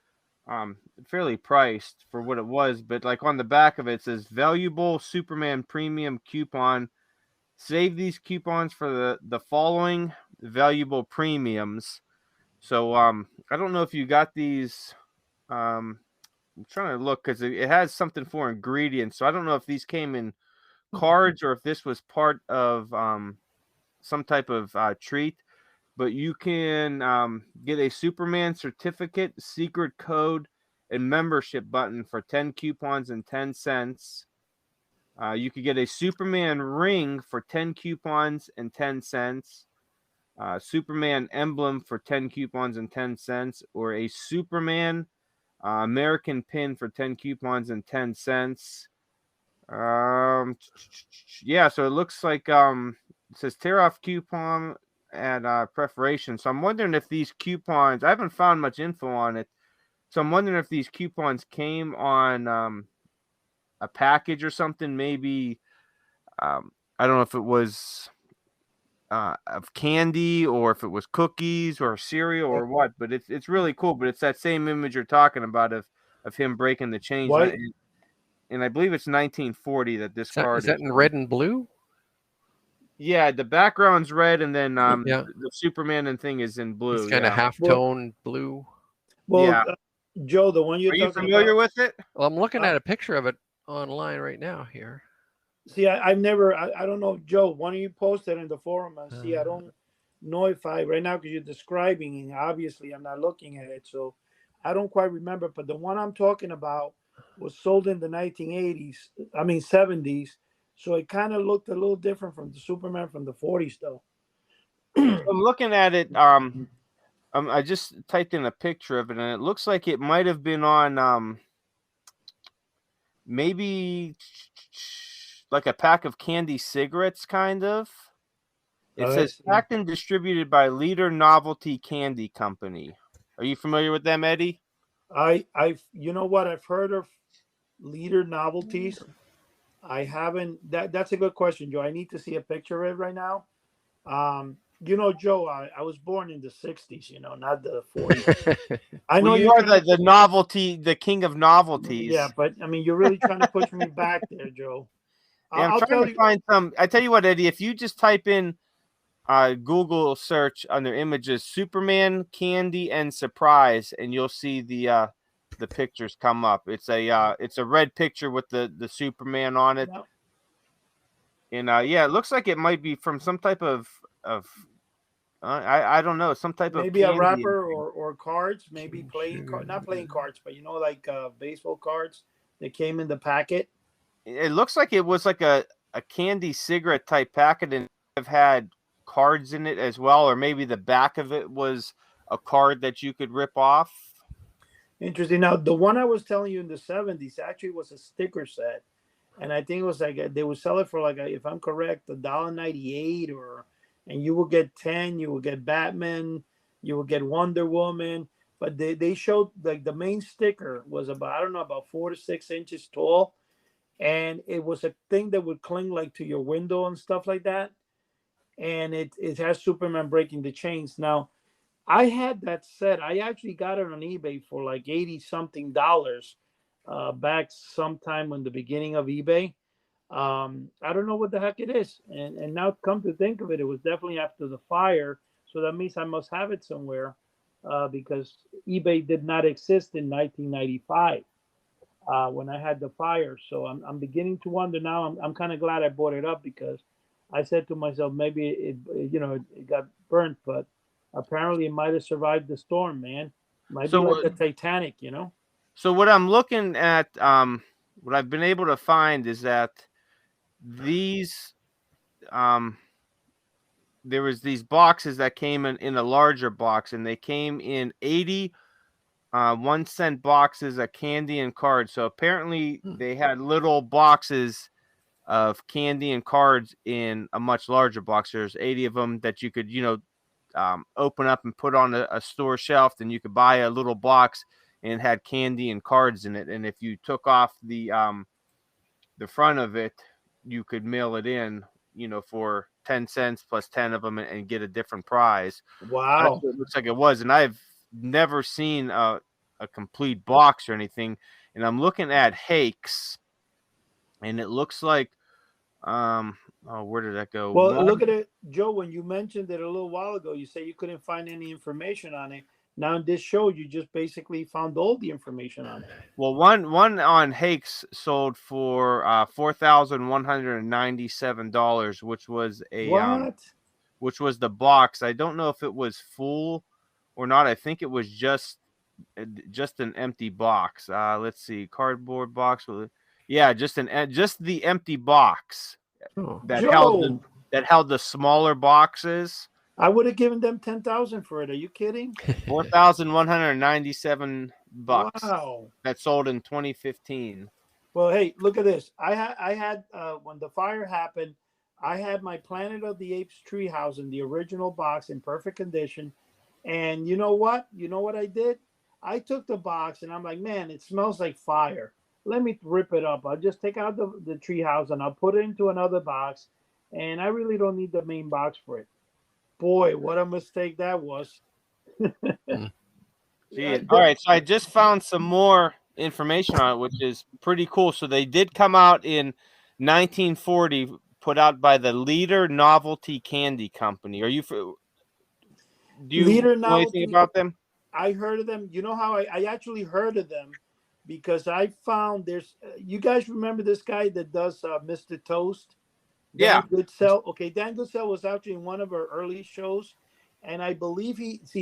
fairly priced for what it was. But like on the back of it, it says valuable Superman premium coupon. Save these coupons for the following valuable premiums. So I don't know if you got these. I'm trying to look because it has something for ingredients. So I don't know if these came in cards or if this was part of some type of treat. But you can get a Superman certificate, secret code, and membership button for 10 coupons and 10 cents. You could get a Superman ring for 10 coupons and 10 cents. Superman emblem for 10 coupons and 10 cents, or a Superman American pin for 10 coupons and 10 cents. Yeah, so it looks like it says tear off coupon at preparation. So I'm wondering if these coupons, I haven't found much info on it. So I'm wondering if these coupons came on a package or something. Maybe I don't know if it was of candy or if it was cookies or cereal or what, but it's really cool. But it's that same image you're talking about of him breaking the chains. Why? And I believe it's 1940 that this card Is that in red and blue? Yeah, the background's red, and then Yeah. the Superman and thing is in blue. It's kind of Yeah, half-tone blue. Well, yeah. Joe, the one you're Are you talking familiar about. with it? Well, I'm looking at a picture of it online right now here. See, I've never, I don't know, Joe, why don't you post it in the forum and see? I don't know if I, right now, because you're describing, and obviously I'm not looking at it, so I don't quite remember. But the one I'm talking about was sold in the 1980s, I mean 70s, so it kind of looked a little different from the Superman from the 40s, though. I'm looking at it. I just typed in a picture of it, and it looks like it might have been on maybe like a pack of candy cigarettes, kind of. It says packed and distributed by Leader Novelty Candy Company. Are you familiar with them, Eddie? You know what? I've heard of Leader Novelties. I haven't. That's a good question, Joe. I need to see a picture of it right now. You know, Joe, I was born in the 60s, you know, not the 40s. I know you are the novelty, the king of novelties. Yeah, but I mean, you're really trying to push me back there, Joe. Yeah, I'm trying to find some. I tell you what, Eddie, if you just type in Google search under images Superman candy and surprise, and you'll see the pictures come up. It's a red picture with the Superman on it. Yep. And yeah, it looks like it might be from some type of I don't know, some type maybe of a wrapper or cards, maybe playing card, not playing cards, but you know, like baseball cards that came in the packet. It looks like it was like a candy cigarette type packet, and have had cards in it as well, or maybe the back of it was a card that you could rip off. Interesting. Now, the one I was telling you in the 70s actually was a sticker set, and I think it was like they would sell it for like if I'm correct, $1.98, and you will get 10. You will get Batman. You will get Wonder Woman. But they showed like the main sticker was about, I don't know, about 4 to 6 inches tall, and it was a thing that would cling like to your window and stuff like that. And it has Superman breaking the chains. Now, I had that set. I actually got it on eBay for like $80-something back sometime in the beginning of eBay. I don't know what the heck it is. And now come to think of it, it was definitely after the fire. So that means I must have it somewhere, because eBay did not exist in 1995, when I had the fire. So I'm beginning to wonder now. I'm kind of glad I bought it up, because I said to myself, maybe it got burnt, but apparently it might have survived the storm, man. Might be like So the Titanic. so what I'm looking at, what I've been able to find is that these um there was these boxes that came in a larger box, and they came in 80 1-cent boxes of candy and cards. So apparently they had little boxes of candy and cards in a much larger box. There's 80 of them that you could, open up and put on a store shelf. Then you could buy a little box and it had candy and cards in it. And if you took off the front of it, you could mail it in, for 10 cents plus 10 of them, and get a different prize. That's Wow. what it looks like it was. And I've never seen a complete box or anything. And I'm looking at Hakes, and it looks like, where did that go? Well, One, look at it, Joe. When you mentioned it a little while ago, you say you couldn't find any information on it. Now in this show, you just basically found all the information on it. well, one on Hakes sold for $4,197, What? which was the box. I don't know if it was full or not. I think it was just an empty box. Let's see, cardboard box with, yeah, just the empty box Oh, that Joe, held the smaller boxes. I would have given them 10,000 for it. Are you kidding? $4,197 Wow. that sold in 2015. Well, hey, look at this. I had when the fire happened, I had my Planet of the Apes treehouse in the original box in perfect condition. And you know what? You know what I did? I took the box and I'm like, man, it smells like fire. Let me rip it up. I'll just take out the treehouse and I'll put it into another box. And I really don't need the main box for it. Boy, what a mistake that was. See, all right, so I just found some more information on it, which is pretty cool. So they did come out in 1940, put out by the Leader Novelty Candy Company. Do you Leader know anything Novelty, about them? I heard of them. You know how I actually heard of them, because I found you guys remember this guy that does Mr. Toast? Yeah. Dan Goodsell. Okay, Dan Goodsell was actually in one of our early shows, and I believe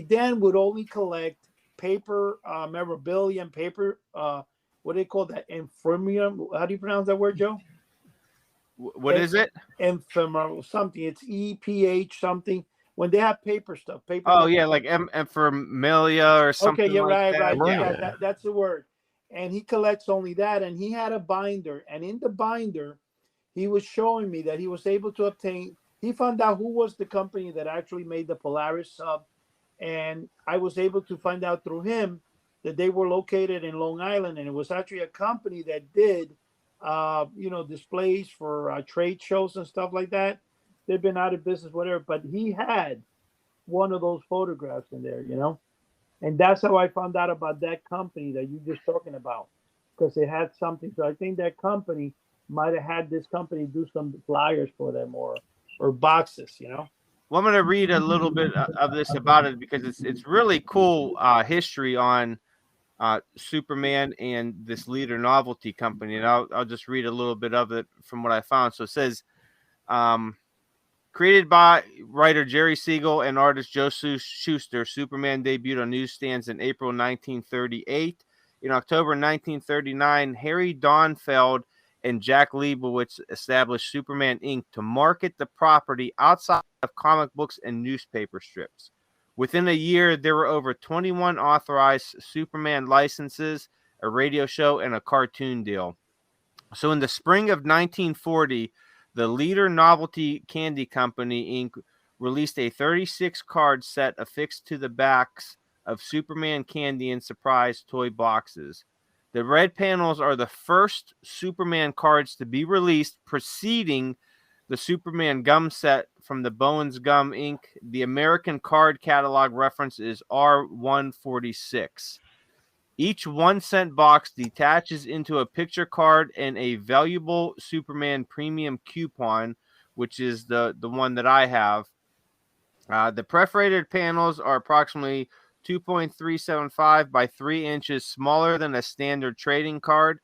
Dan would only collect paper memorabilia and paper, what do they call that? Infirmium. How do you pronounce that word, Joe? What is it? Ephemeral something. It's EPH something. When they have paper stuff, paper. Oh yeah, like Ephemeria or something. Okay, yeah, like right. that. Yeah, that's the word. And he collects only that, and he had a binder, and in the binder, he was showing me that he was able to obtain. He found out who was the company that actually made the Polaris sub, and I was able to find out through him that they were located in Long Island, and it was actually a company that did, displays for trade shows and stuff like that. They've been out of business, whatever, but he had one of those photographs in there. And that's how I found out about that company that you're just talking about, because they had something. So I think that company might have had this company do some flyers for them or boxes. Well, I'm going to read a little bit of this about it, because it's really cool history on Superman and this Leader Novelty Company, and I'll just read a little bit of it from what I found. So it says, created by writer Jerry Siegel and artist Joe Shuster, Superman debuted on newsstands in April 1938. In October 1939, Harry Donfeld and Jack Leibowitz established Superman Inc. to market the property outside of comic books and newspaper strips. Within a year, there were over 21 authorized Superman licenses, a radio show, and a cartoon deal. So in the spring of 1940, the Leader Novelty Candy Company, Inc. released a 36-card set affixed to the backs of Superman candy and surprise toy boxes. The red panels are the first Superman cards to be released, preceding the Superman gum set from the Bowens Gum Inc. The American card catalog reference is R146. Each 1-cent box detaches into a picture card and a valuable Superman premium coupon, which is the one that I have. The perforated panels are approximately 2.375 by 3 inches smaller than a standard trading card.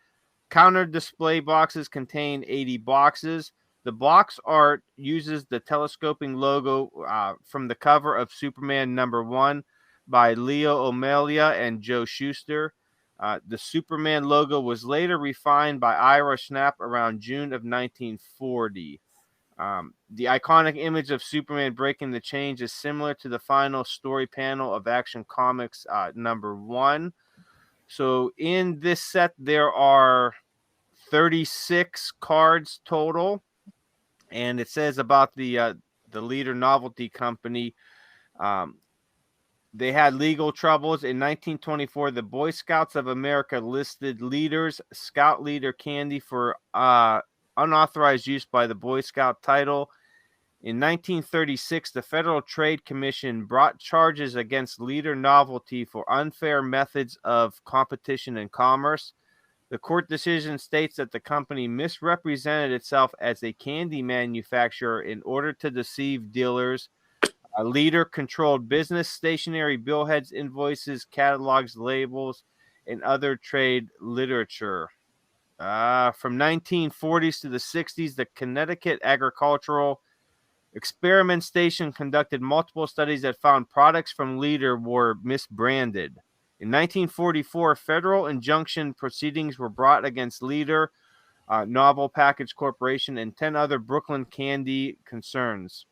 Counter display boxes contain 80 boxes. The box art uses the telescoping logo from the cover of Superman #1 by Leo O'Melia and Joe Shuster. The Superman logo was later refined by Ira Schnapp around June of 1940. The iconic image of Superman breaking the chains is similar to the final story panel of Action Comics #1. So in this set, there are 36 cards total, and it says about the Leader Novelty Company. They had legal troubles. In 1924, the Boy Scouts of America listed Leader's Scout Leader candy for unauthorized use by the Boy Scout title. In 1936, the Federal Trade Commission brought charges against Leader Novelty for unfair methods of competition and commerce. The court decision states that the company misrepresented itself as a candy manufacturer in order to deceive dealers. A Leader controlled business, stationery, billheads, invoices, catalogs, labels, and other trade literature. From 1940s to the 60s, the Connecticut Agricultural Experiment Station conducted multiple studies that found products from Leader were misbranded. In 1944, federal injunction proceedings were brought against Leader, Novel Package Corporation, and 10 other Brooklyn candy concerns.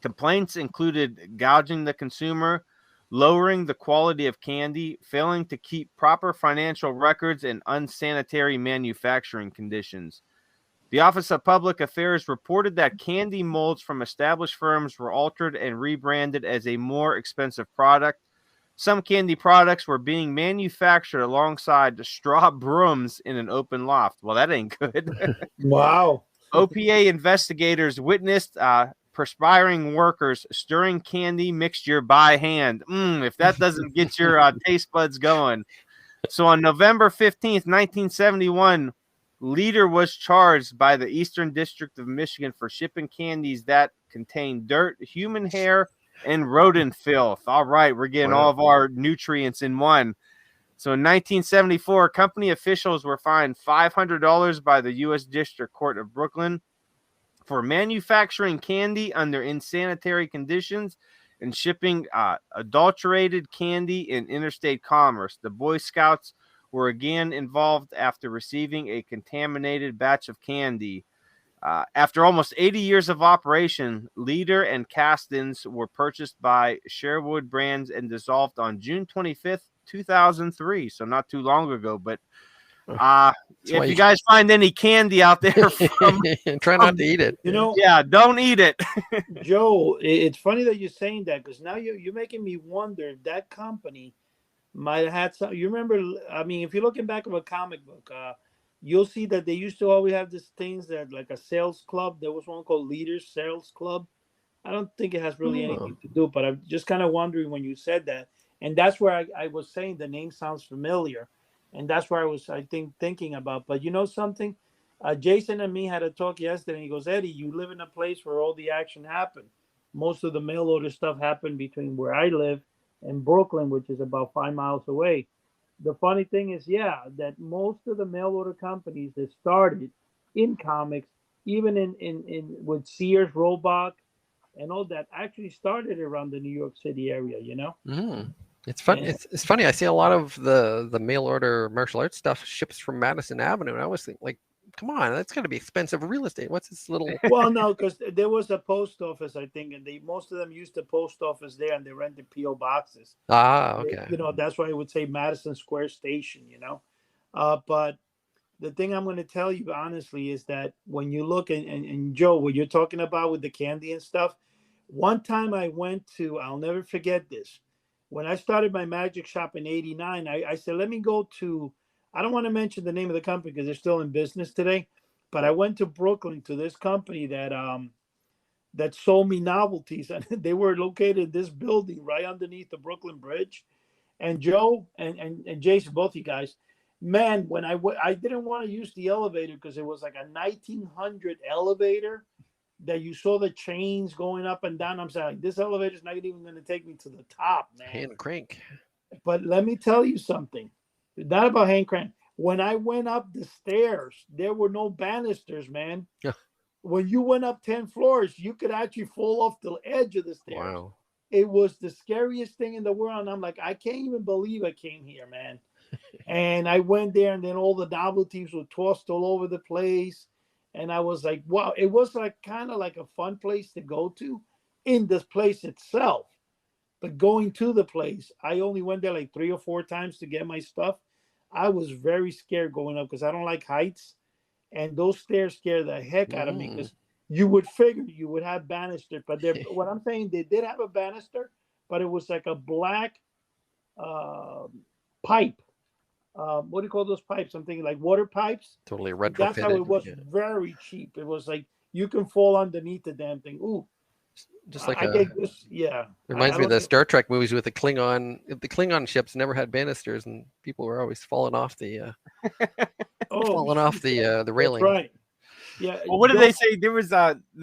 Complaints included gouging the consumer, lowering the quality of candy, failing to keep proper financial records, and unsanitary manufacturing conditions. The Office of Public Affairs reported that candy molds from established firms were altered and rebranded as a more expensive product. Some candy products were being manufactured alongside straw brooms in an open loft. Well, that ain't good. Wow. OPA investigators witnessed perspiring workers stirring candy mixture by hand. If that doesn't get your taste buds going. So on November 15th, 1971, Leader was charged by the Eastern District of Michigan for shipping candies that contained dirt, human hair, and rodent filth. All right, we're getting all of our nutrients in one. So in 1974, company officials were fined $500 by the U.S. District Court of Brooklyn for manufacturing candy under insanitary conditions and shipping adulterated candy in interstate commerce. The Boy Scouts were again involved after receiving a contaminated batch of candy. After almost 80 years of operation, Leader and Castins were purchased by Sherwood Brands and dissolved on June 25th, 2003. So not too long ago. But if you guys find any candy out there, try not to eat it. Don't eat it. Joe, it's funny that you're saying that, because now you're making me wonder if that company might have had some. You remember? I mean, if you're looking back of a comic book, you'll see that they used to always have these things that, like a sales club. There was one called Leader's Sales Club. I don't think it has really anything to do, but I'm just kind of wondering when you said that, and that's where I was saying the name sounds familiar, and that's where I think thinking about. But you know something, Jason and me had a talk yesterday, and he goes, Eddie, you live in a place where all the action happened. Most of the mail order stuff happened between where I live and Brooklyn, which is about 5 miles away. The funny thing is, that most of the mail order companies that started in comics, even in with Sears, Roebuck, and all that, actually started around the New York City area. It's fun. It's funny. I see a lot of the mail order martial arts stuff ships from Madison Avenue, and I always think, like, come on, that's going to be expensive real estate. What's this little? Well, no, because there was a post office, I think, and most of them used the post office there, and they rented PO boxes. Okay. That's why I would say Madison Square Station. But the thing I'm going to tell you honestly is that when you look and Joe, what you're talking about with the candy and stuff, one time I went to, I'll never forget this. When I started my magic shop in '89, I said, let me go to, I don't want to mention the name of the company because they're still in business today, but I went to Brooklyn to this company that sold me novelties, and they were located in this building right underneath the Brooklyn Bridge. And Joe and Jason, both you guys, man, when I didn't want to use the elevator because it was like a 1900 elevator that you saw the chains going up and down. I'm saying, this elevator is not even going to take me to the top, man. Hand crank. But let me tell you something. Not about hand crank. When I went up the stairs, there were no banisters, man. When you went up 10 floors, you could actually fall off the edge of the stairs. Wow. It was the scariest thing in the world. And I'm like, I can't even believe I came here, man. And I went there, and then all the novelties were tossed all over the place. And I was like, wow, it was like kind of like a fun place to go to in this place itself. But going to the place, I only went there like 3 or 4 times to get my stuff. I was very scared going up because I don't like heights. And those stairs scare the heck out of me because you would figure you would have banister. But what I'm saying, they did have a banister, but it was like a black pipe. What do you call those pipes? I'm thinking like water pipes. Totally retrofitted. That's how it was. Yeah. Very cheap. It was like you can fall underneath the damn thing. Ooh, just like yeah. Reminds me of the Star Trek movies with the Klingon. The Klingon ships never had banisters, and people were always falling off the the railing. Right. Yeah. Well, what did they say? There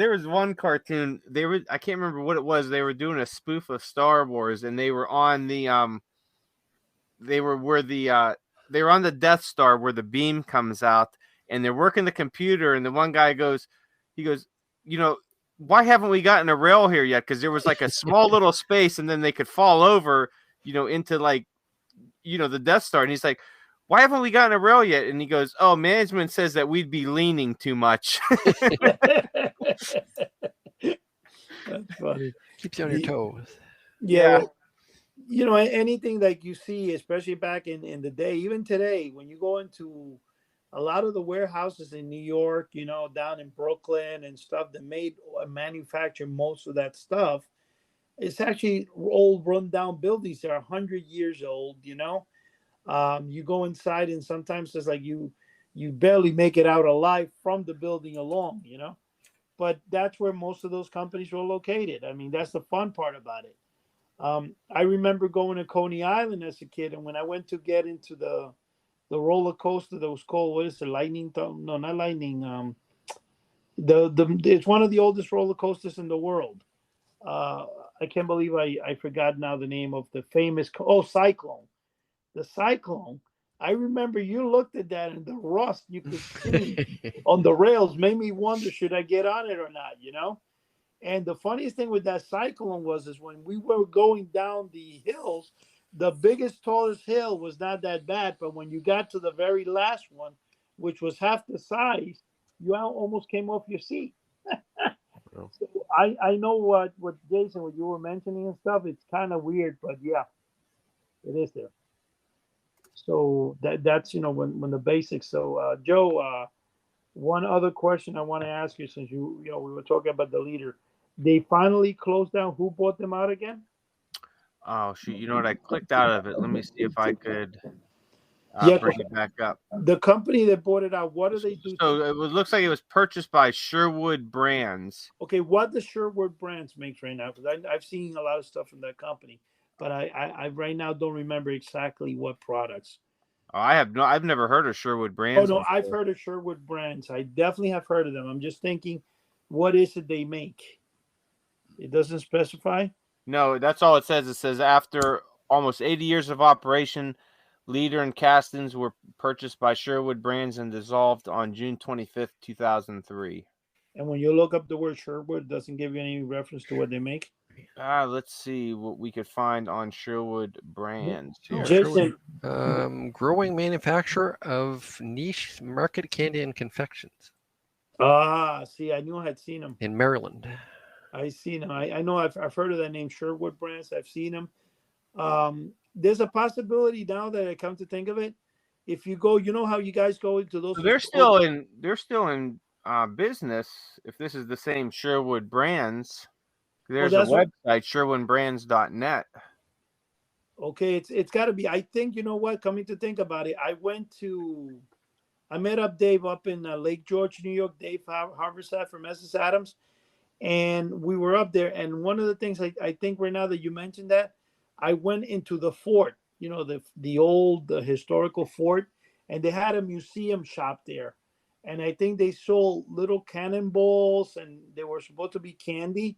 was one cartoon. I can't remember what it was. They were doing a spoof of Star Wars, and they were on the they were on the Death Star where the beam comes out, and they're working the computer, and the one guy goes, why haven't we gotten a rail here yet? Because there was like a small little space, and then they could fall over, into like, the Death Star. And he's like, why haven't we gotten a rail yet? And he goes, oh, management says that we'd be leaning too much. That's funny. Keeps you on your toes. Yeah. Anything like you see, especially back in the day, even today, when you go into a lot of the warehouses in New York, down in Brooklyn and stuff that manufacture most of that stuff, it's actually old rundown buildings that are 100 years old, you go inside and sometimes it's like you barely make it out alive from the building alone, but that's where most of those companies were located. I mean, that's the fun part about it. I remember going to Coney Island as a kid, and when I went to get into the roller coaster that was called, what is it, Lightning? No, not Lightning. It's one of the oldest roller coasters in the world. I can't believe I forgot now the name of the famous Cyclone. The Cyclone. I remember you looked at that, and the rust you could see on the rails made me wonder, should I get on it or not? And the funniest thing with that Cyclone is when we were going down the hills, the biggest, tallest hill was not that bad. But when you got to the very last one, which was half the size, you almost came off your seat. So I know what Jason, what you were mentioning and stuff, it's kind of weird, but yeah, it is there. So that's, when the basics. So Joe, one other question I want to ask you, since we were talking about the leader, they finally closed down. Who bought them out again? Oh shoot! You know what? I clicked out of it. Let me see if I could bring it back up. The company that bought it out, what do they do? So it looks like it was purchased by Sherwood Brands. Okay, what does Sherwood Brands makes right now? Because I've seen a lot of stuff from that company, but I right now don't remember exactly what products. Oh, I've never heard of Sherwood Brands. Oh no, I've heard of Sherwood Brands. I definitely have heard of them. I'm just thinking, what is it they make? It doesn't specify. No, that's all it says. It says after almost 80 years of operation, Leader and Castings were purchased by Sherwood Brands and dissolved on June 25th, 2003. And when you look up the word Sherwood, it doesn't give you any reference to what they make? Let's see what we could find on Sherwood Brands here. Jason. Growing manufacturer of niche market candy and confections. See, I knew I had seen them. In Maryland. I seen them. I know I've heard of that name, Sherwood Brands. I've seen them. There's a possibility now that I come to think of it. If you go, how you guys go into those. So they're still in business. If this is the same Sherwood Brands, there's a website, sherwoodbrands.net. Okay, it's got to be. I think, coming to think about it, I met up Dave up in Lake George, New York. Dave Harborside from Essex Adams. And we were up there. And one of the things I think right now that you mentioned that, I went into the fort the old historical fort, and they had a museum shop there, and I think they sold little cannonballs, and they were supposed to be candy.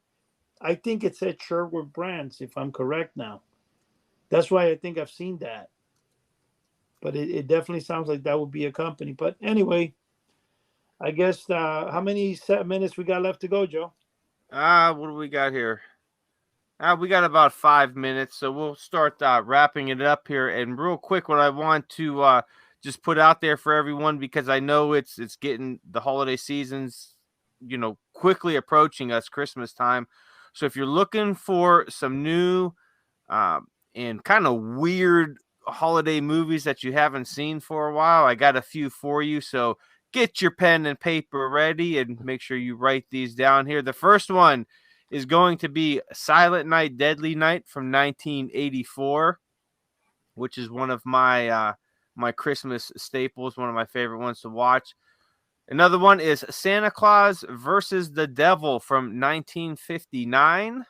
I think it said Sherwood Brands, if I'm correct now. That's why I think I've seen that. But it definitely sounds like that would be a company. But anyway, I guess how many minutes we got left to go, Joe? What do we got here? We got about 5 minutes, so we'll start wrapping it up here. And real quick, what I want to just put out there for everyone, because I know it's getting the holiday seasons, quickly approaching us, Christmas time. So if you're looking for some new and kind of weird holiday movies that you haven't seen for a while, I got a few for you. So get your pen and paper ready and make sure you write these down here. The first one is going to be Silent Night, Deadly Night from 1984, which is one of my my Christmas staples, one of my favorite ones to watch. Another one is Santa Claus versus the Devil from 1959.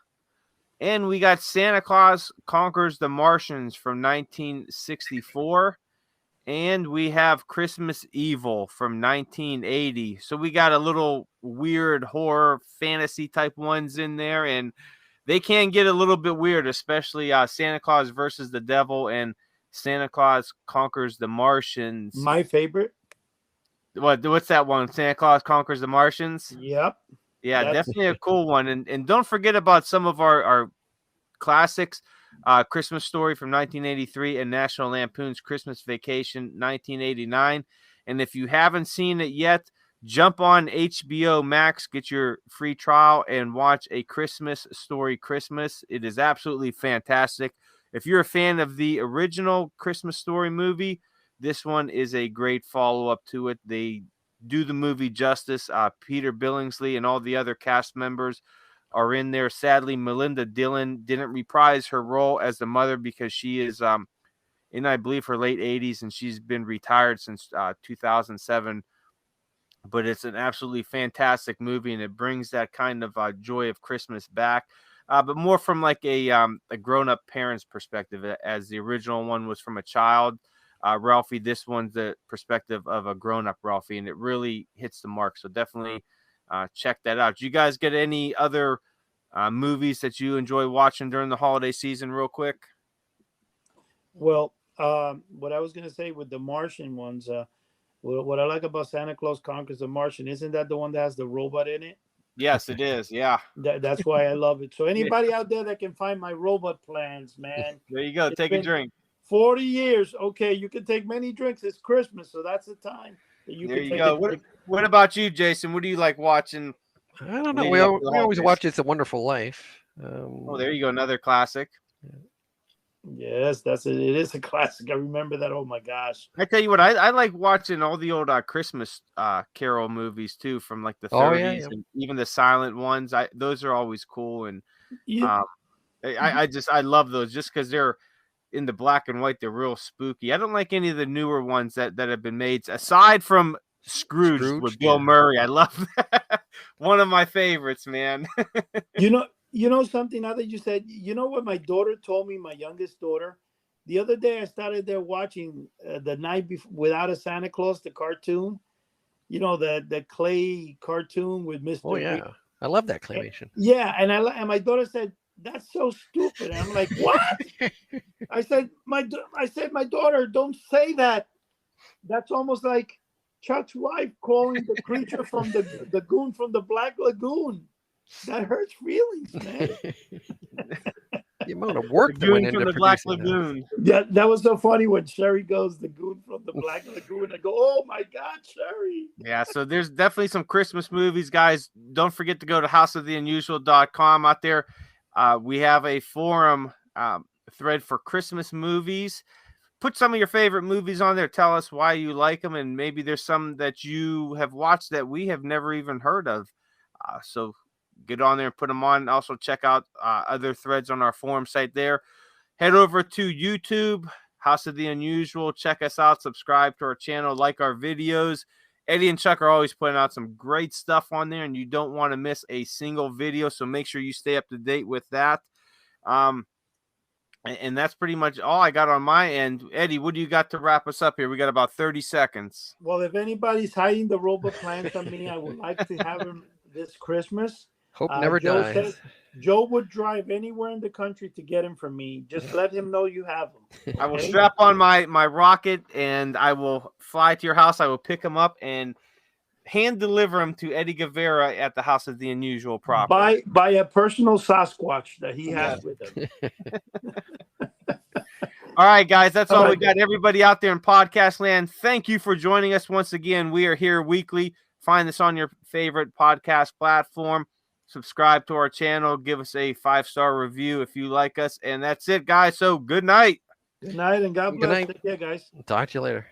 And we got Santa Claus Conquers the Martians from 1964. And we have Christmas Evil from 1980. So we got a little weird horror fantasy type ones in there. And they can get a little bit weird, especially Santa Claus versus the Devil and Santa Claus Conquers the Martians. My favorite. What's that one? Santa Claus Conquers the Martians? Yep. Yeah, definitely a cool one. And don't forget about some of our classics. Christmas Story from 1983 and National Lampoon's Christmas Vacation 1989. And if you haven't seen it yet, jump on HBO Max, get your free trial, and watch A Christmas Story Christmas. It is absolutely fantastic. If you're a fan of the original Christmas Story movie, this one is a great follow-up to it. They do the movie justice. Peter Billingsley and all the other cast members are in there. Sadly, Melinda Dillon didn't reprise her role as the mother because she is in, I believe, her late 80s, and she's been retired since 2007. But it's an absolutely fantastic movie, and it brings that kind of joy of Christmas back, but more from like a grown-up parent's perspective, as the original one was from a child, Ralphie. This one's the perspective of a grown-up Ralphie, and it really hits the mark. So definitely check that out. Do you guys get any other movies that you enjoy watching during the holiday season real quick? Well, what I was going to say with the Martian ones, what I like about Santa Claus Conquers the Martian, isn't that the one that has the robot in it? Yes, it is. Yeah. That's why I love it. So anybody out there that can find my robot plans, man. There you go. Take a drink. 40 years. Okay, you can take many drinks. It's Christmas, so that's the time that you there can you take go. What about you, Jason? What do you like watching? I don't know. We always watch It's a Wonderful Life. There you go. Another classic. Yes, it is a classic. I remember that. Oh my gosh! I tell you what, I like watching all the old Christmas Carol movies too, from like the 30s, and even the silent ones. Those are always cool, and I love those just because they're in the black and white. They're real spooky. I don't like any of the newer ones that have been made, aside from Scrooge with Bill Murray. I love that. One of my favorites, man. You know something now that you said, you know what my daughter told me, my youngest daughter? The other day I started there watching The Night Without a Santa Claus, the cartoon. You know, the clay cartoon with Mr. Oh, yeah. Green. I love that claymation. Yeah, and my daughter said, that's so stupid. And I'm like, what? I said, my daughter, don't say that. That's almost like Chuck's wife calling the creature from the goon from the Black Lagoon. That hurts feelings, man. The amount of work that went into the Black Lagoon. That was so funny when Sherry goes, the goon from the Black Lagoon. I go, oh my God, Sherry. Yeah, so there's definitely some Christmas movies, guys. Don't forget to go to houseoftheunusual.com out there. We have a forum thread for Christmas movies. Put some of your favorite movies on there. Tell us why you like them, and maybe there's some that you have watched that we have never even heard of. So get on there and put them on. Also check out other threads on our forum site there. Head over to YouTube, House of the Unusual. Check us out. Subscribe to our channel. Like our videos. Eddie and Chuck are always putting out some great stuff on there, and you don't want to miss a single video, so make sure you stay up to date with that. And that's pretty much all I got on my end. Eddie, what do you got to wrap us up here? We got about 30 seconds. Well, if anybody's hiding the robot plans on me, I would like to have him this Christmas. Hope never Joe dies. said Joe would drive anywhere in the country to get him from me. Just let him know you have him. I will Okay? strap on my rocket and I will fly to your house. I will pick him up and hand deliver him to Eddie Guevara at the House of the Unusual proper. By a personal Sasquatch that he has with him. All right, guys, that's all All we right. got. Everybody out there in podcast land, thank you for joining us once again. We are here weekly. Find us on your favorite podcast platform. Subscribe to our channel. Give us a 5-star review if you like us. And that's it, guys. So good night. Good night and God Good bless. night. Take care, guys. Talk to you later.